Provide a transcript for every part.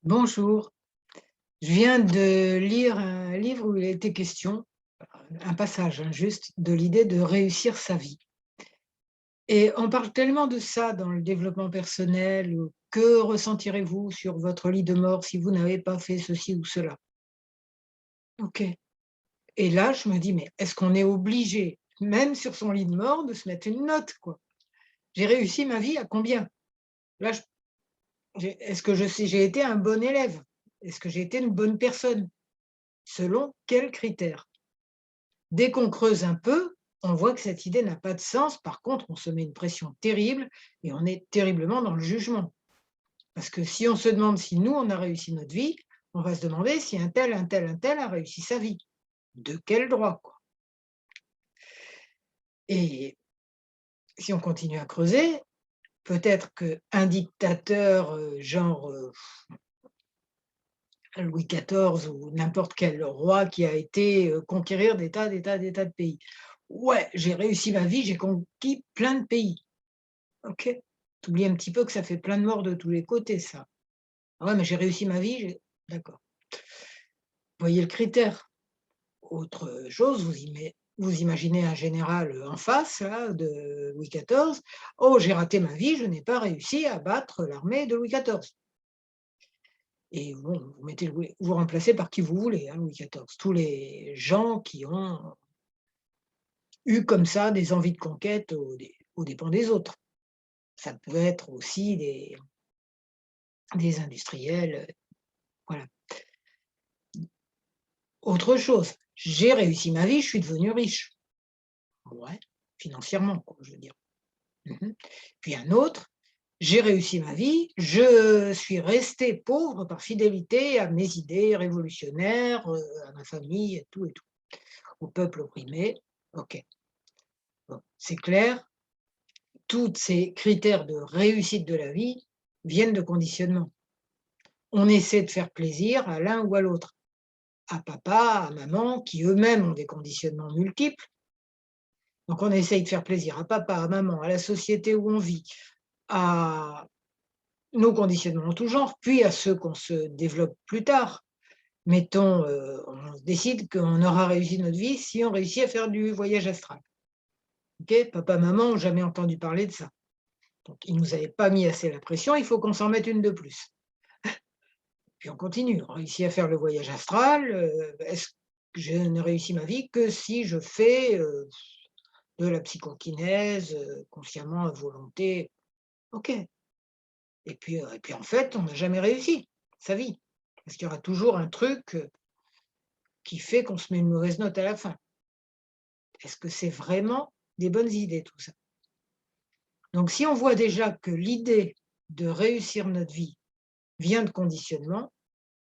Bonjour, je viens de lire un livre où il a été question, un passage hein, juste, de l'idée de réussir sa vie. Et on parle tellement de ça dans le développement personnel. Que ressentirez-vous sur votre lit de mort si vous n'avez pas fait ceci ou cela? Ok. Et là, je me dis, mais est-ce qu'on est obligé, même sur son lit de mort, de se mettre une note, quoi? J'ai réussi ma vie à combien? Là, est-ce que j'ai été un bon élève? Est-ce que j'ai été une bonne personne? Selon quels critères? Dès qu'on creuse un peu, on voit que cette idée n'a pas de sens. Par contre, on se met une pression terrible et on est terriblement dans le jugement. Parce que si on se demande si nous, on a réussi notre vie, on va se demander si un tel, un tel, un tel a réussi sa vie. De quel droit, quoi? Et si on continue à creuser, peut-être qu'un dictateur genre Louis XIV ou n'importe quel roi qui a été conquérir des tas de pays. Ouais, j'ai réussi ma vie, j'ai conquis plein de pays. OK. Tu oublies un petit peu que ça fait plein de morts de tous les côtés ça. Ah ouais, mais j'ai réussi ma vie, j'ai d'accord. Voyez le critère. Autre chose, vous imaginez un général, en face là de Louis XIV. «Oh, j'ai raté ma vie, je n'ai pas réussi à battre l'armée de Louis XIV» et bon, vous remplacez par qui vous voulez, hein, Louis XIV. Tous les gens qui ont eu comme ça des envies de conquête aux dépens des autres. Ça peut être aussi des industriels, voilà. Autre chose, j'ai réussi ma vie, je suis devenu riche. Ouais, financièrement quoi, je veux dire. Mmh. Puis un autre, j'ai réussi ma vie, je suis resté pauvre par fidélité à mes idées révolutionnaires, à ma famille et tout, au peuple opprimé. OK, bon, c'est clair, tous ces critères de réussite de la vie viennent de conditionnement. On essaie de faire plaisir à l'un ou à l'autre, à papa, à maman, qui eux-mêmes ont des conditionnements multiples. Donc on essaye de faire plaisir à papa, à maman, à la société où on vit, à nos conditionnements en tout genre, puis à ceux qu'on se développe plus tard. Mettons, on décide qu'on aura réussi notre vie si on réussit à faire du voyage astral. OK? Papa, maman ont jamais entendu parler de ça. Donc ils nous avaient pas mis assez la pression, il faut qu'on s'en mette une de plus. Puis on continue, on réussit à faire le voyage astral, est-ce que je ne réussis ma vie que si je fais, de la psychokinèse, consciemment, à volonté. OK. Et puis en fait, on n'a jamais réussi sa vie. Parce qu'il y aura toujours un truc, qui fait qu'on se met une mauvaise note à la fin. Est-ce que c'est vraiment des bonnes idées tout ça? Donc si on voit déjà que l'idée de réussir notre vie vient de conditionnement,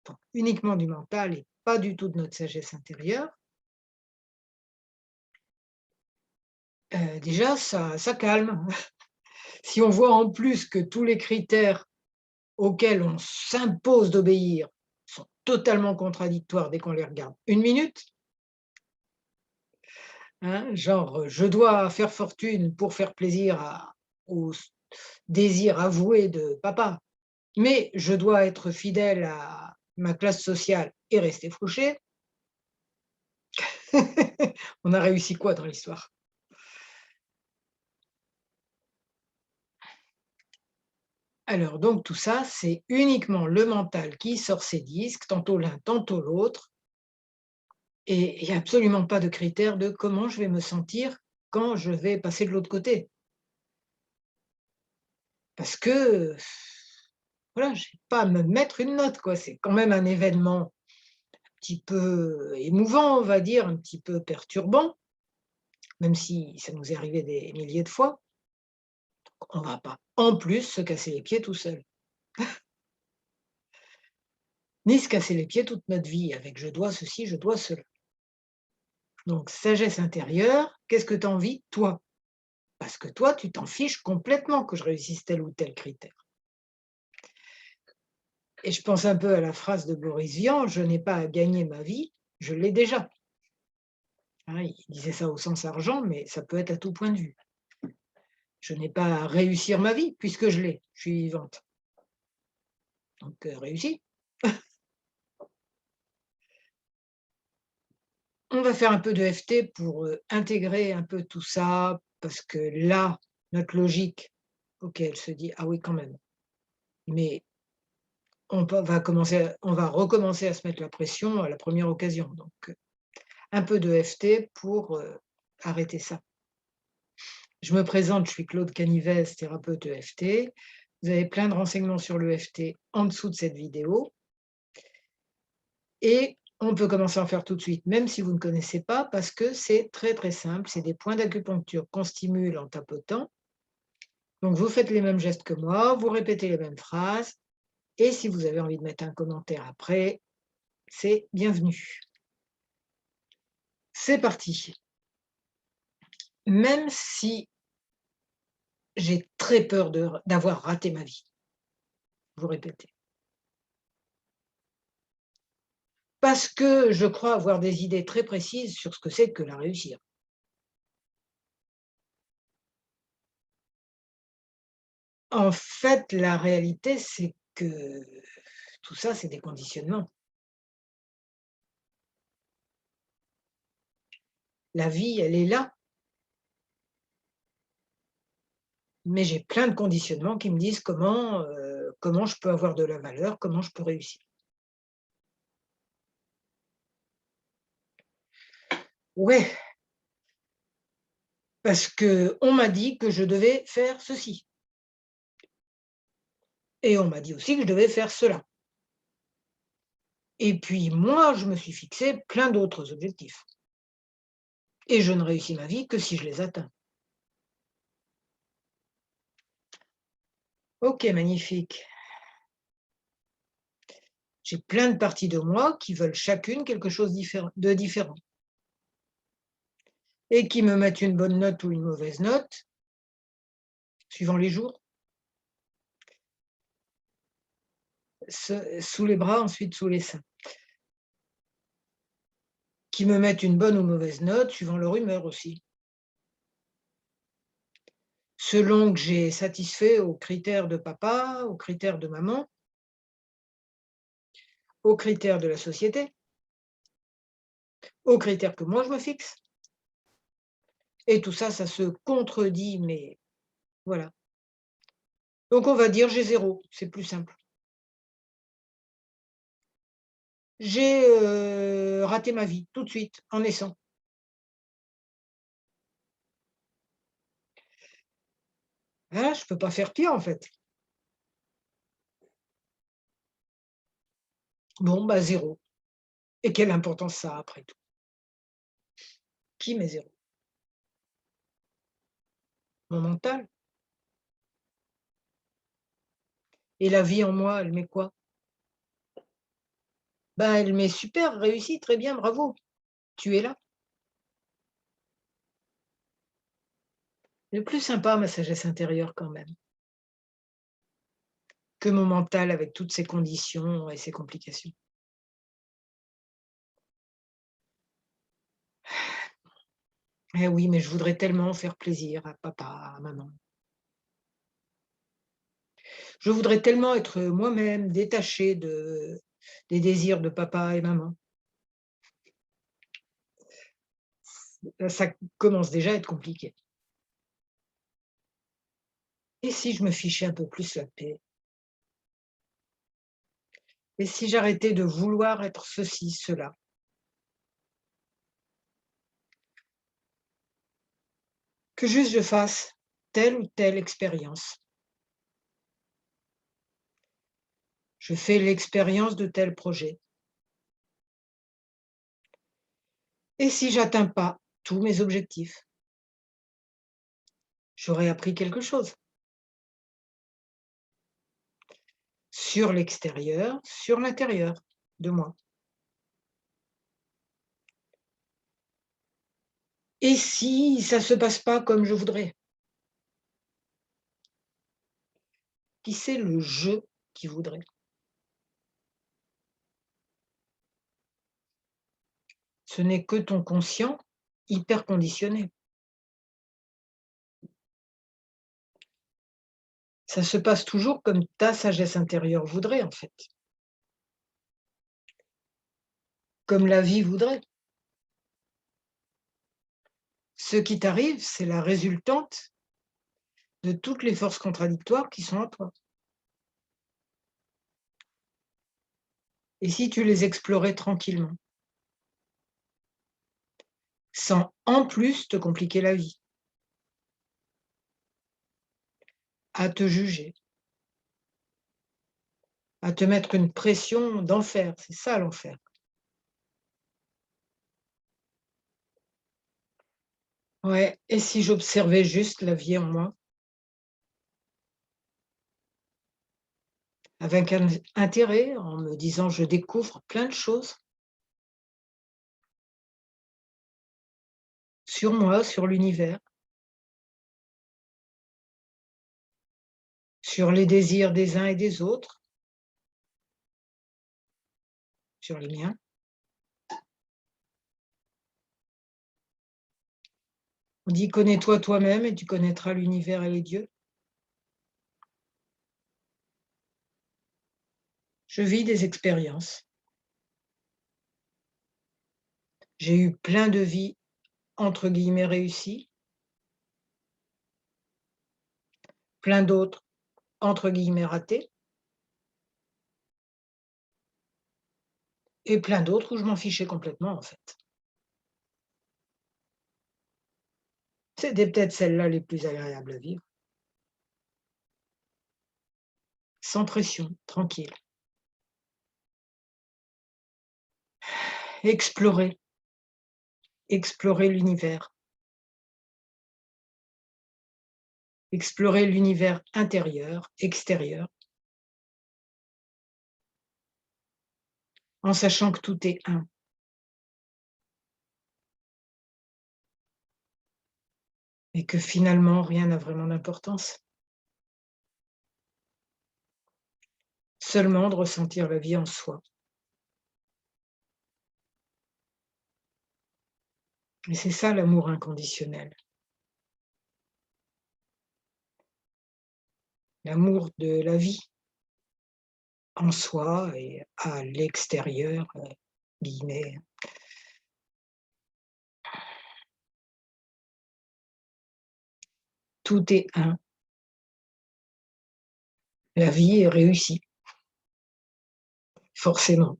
donc uniquement du mental et pas du tout de notre sagesse intérieure, déjà ça calme. Si on voit en plus que tous les critères auxquels on s'impose d'obéir sont totalement contradictoires dès qu'on les regarde une minute, hein, genre, je dois faire fortune pour faire plaisir au désir avoué de papa, mais je dois être fidèle à ma classe sociale et rester fauché. On a réussi quoi dans l'histoire? Alors donc tout ça, c'est uniquement le mental qui sort ses disques, tantôt l'un, tantôt l'autre, et il y a absolument pas de critère de comment je vais me sentir quand je vais passer de l'autre côté. Parce que, voilà, j'ai pas à me mettre une note, quoi. C'est quand même un événement un petit peu émouvant, on va dire, un petit peu perturbant, même si ça nous est arrivé des milliers de fois. On va pas, en plus, se casser les pieds tout seul, ni se casser les pieds toute notre vie avec: «Je dois ceci, je dois cela». Donc sagesse intérieure, qu'est-ce que tu as envie, toi? Parce que toi, tu t'en fiches complètement que je réussisse tel ou tel critère. Et je pense un peu à la phrase de Boris Vian: «Je n'ai pas à gagner ma vie, je l'ai déjà». Hein, il disait ça au sens argent, mais ça peut être à tout point de vue. Je n'ai pas à réussir ma vie puisque je l'ai, je suis vivante. Donc réussi. On va faire un peu de FT pour, intégrer un peu tout ça, parce que là, notre logique, OK, elle se dit: «Ah oui, quand même». Mais on va recommencer à se mettre la pression à la première occasion, donc un peu de FT pour, arrêter ça. Je me présente, je suis Claude Canivez, thérapeute EFT. Vous avez plein de renseignements sur le l'EFT en dessous de cette vidéo et on peut commencer à en faire tout de suite, même si vous ne connaissez pas, parce que c'est très, très simple. C'est des points d'acupuncture qu'on stimule en tapotant. Donc vous faites les mêmes gestes que moi, vous répétez les mêmes phrases et si vous avez envie de mettre un commentaire après, c'est bienvenu. C'est parti. Même si j'ai très peur d'avoir raté ma vie, vous répétez. Parce que je crois avoir des idées très précises sur ce que c'est que la réussir. En fait, la réalité, c'est que tout ça, c'est des conditionnements. La vie, elle est là, mais j'ai plein de conditionnements qui me disent comment je peux avoir de la valeur, comment je peux réussir. Ouais, parce qu'on m'a dit que je devais faire ceci et on m'a dit aussi que je devais faire cela et puis moi, je me suis fixé plein d'autres objectifs et je ne réussis ma vie que si je les atteins. OK, magnifique. J'ai plein de parties de moi qui veulent chacune quelque chose de différent et qui me mettent une bonne note ou une mauvaise note, suivant les jours, sous les bras, ensuite sous les seins. Qui me mettent une bonne ou mauvaise note, suivant leur humeur aussi. Selon que j'ai satisfait aux critères de papa, aux critères de maman, aux critères de la société, aux critères que moi je me fixe. Et tout ça, ça se contredit, mais voilà. Donc on va dire j'ai 0, c'est plus simple. J'ai, raté ma vie tout de suite, en naissant. Ah, je peux pas faire pire en fait. Bon, bah 0. Et quelle importance ça a après tout? Qui met 0? Mon mental? Et la vie en moi, elle met quoi? Bah, elle met super, réussi, très bien, bravo, tu es là. Le plus sympa, ma sagesse intérieure quand même, que mon mental avec toutes ses conditions et ses complications. Eh oui, mais je voudrais tellement faire plaisir à papa, à maman. Je voudrais tellement être moi-même, détachée des désirs de papa et maman. Ça commence déjà à être compliqué. Et si je me fichais un peu plus la paix? Et si j'arrêtais de vouloir être ceci, cela? Que juste je fasse telle ou telle expérience. Je fais l'expérience de tel projet. Et si j'atteins pas tous mes objectifs? J'aurais appris quelque chose sur l'extérieur, sur l'intérieur de moi. Et si ça se passe pas comme je voudrais? Qui c'est le «je» qui voudrait? Ce n'est que ton conscient hyper conditionné. Ça se passe toujours comme ta sagesse intérieure voudrait, en fait. comme la vie voudrait. Ce qui t'arrive, c'est la résultante de toutes les forces contradictoires qui sont en toi. Et si tu les explorais tranquillement, sans en plus te compliquer la vie, à te juger, à te mettre une pression d'enfer, c'est ça l'enfer. Ouais, et si j'observais juste la vie en moi, avec un intérêt, en me disant: «Je découvre plein de choses sur moi, sur l'univers, sur les désirs des uns et des autres, sur les miens». On dit: «Connais-toi toi-même et tu connaîtras l'univers et les dieux». Je vis des expériences. J'ai eu plein de vies entre guillemets «réussies», plein d'autres entre guillemets «ratées» et plein d'autres où je m'en fichais complètement en fait. C'était peut-être celles-là les plus agréables à vivre, sans pression, tranquille. Explorer, explorer l'univers intérieur, extérieur, en sachant que tout est un et que finalement rien n'a vraiment d'importance. Seulement de ressentir la vie en soi. Et c'est ça l'amour inconditionnel. L'amour de la vie en soi et à l'extérieur, guillemets. Tout est un. La vie est réussie, forcément.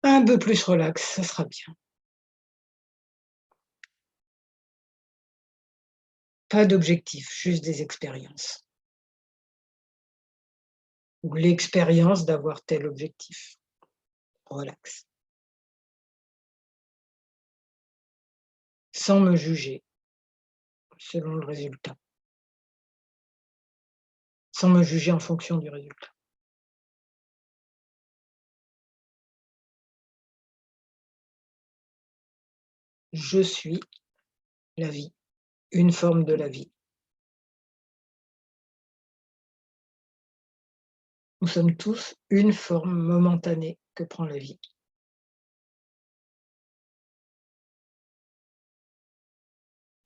Un peu plus relax, ça sera bien. Pas d'objectif, juste des expériences. Ou l'expérience d'avoir tel objectif. Relax. Sans me juger, selon le résultat. Sans me juger en fonction du résultat. Je suis la vie, une forme de la vie. Nous sommes tous une forme momentanée que prend la vie.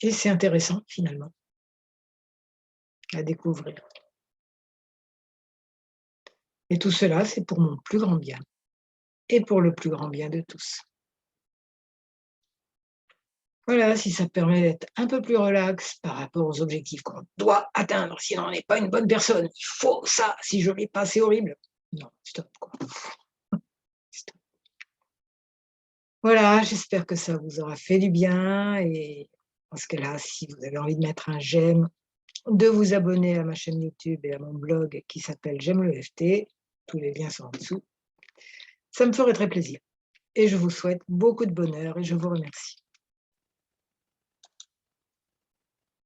Et c'est intéressant finalement à découvrir. Et tout cela, c'est pour mon plus grand bien et pour le plus grand bien de tous. Voilà, si ça permet d'être un peu plus relax par rapport aux objectifs qu'on doit atteindre, sinon on n'est pas une bonne personne. Il faut ça, si je l'ai pas, c'est horrible. Non, stop quoi. Stop. Voilà, j'espère que ça vous aura fait du bien et dans ce cas-là, si vous avez envie de mettre un j'aime, de vous abonner à ma chaîne YouTube et à mon blog qui s'appelle J'aime le FT, tous les liens sont en dessous. Ça me ferait très plaisir et je vous souhaite beaucoup de bonheur et je vous remercie.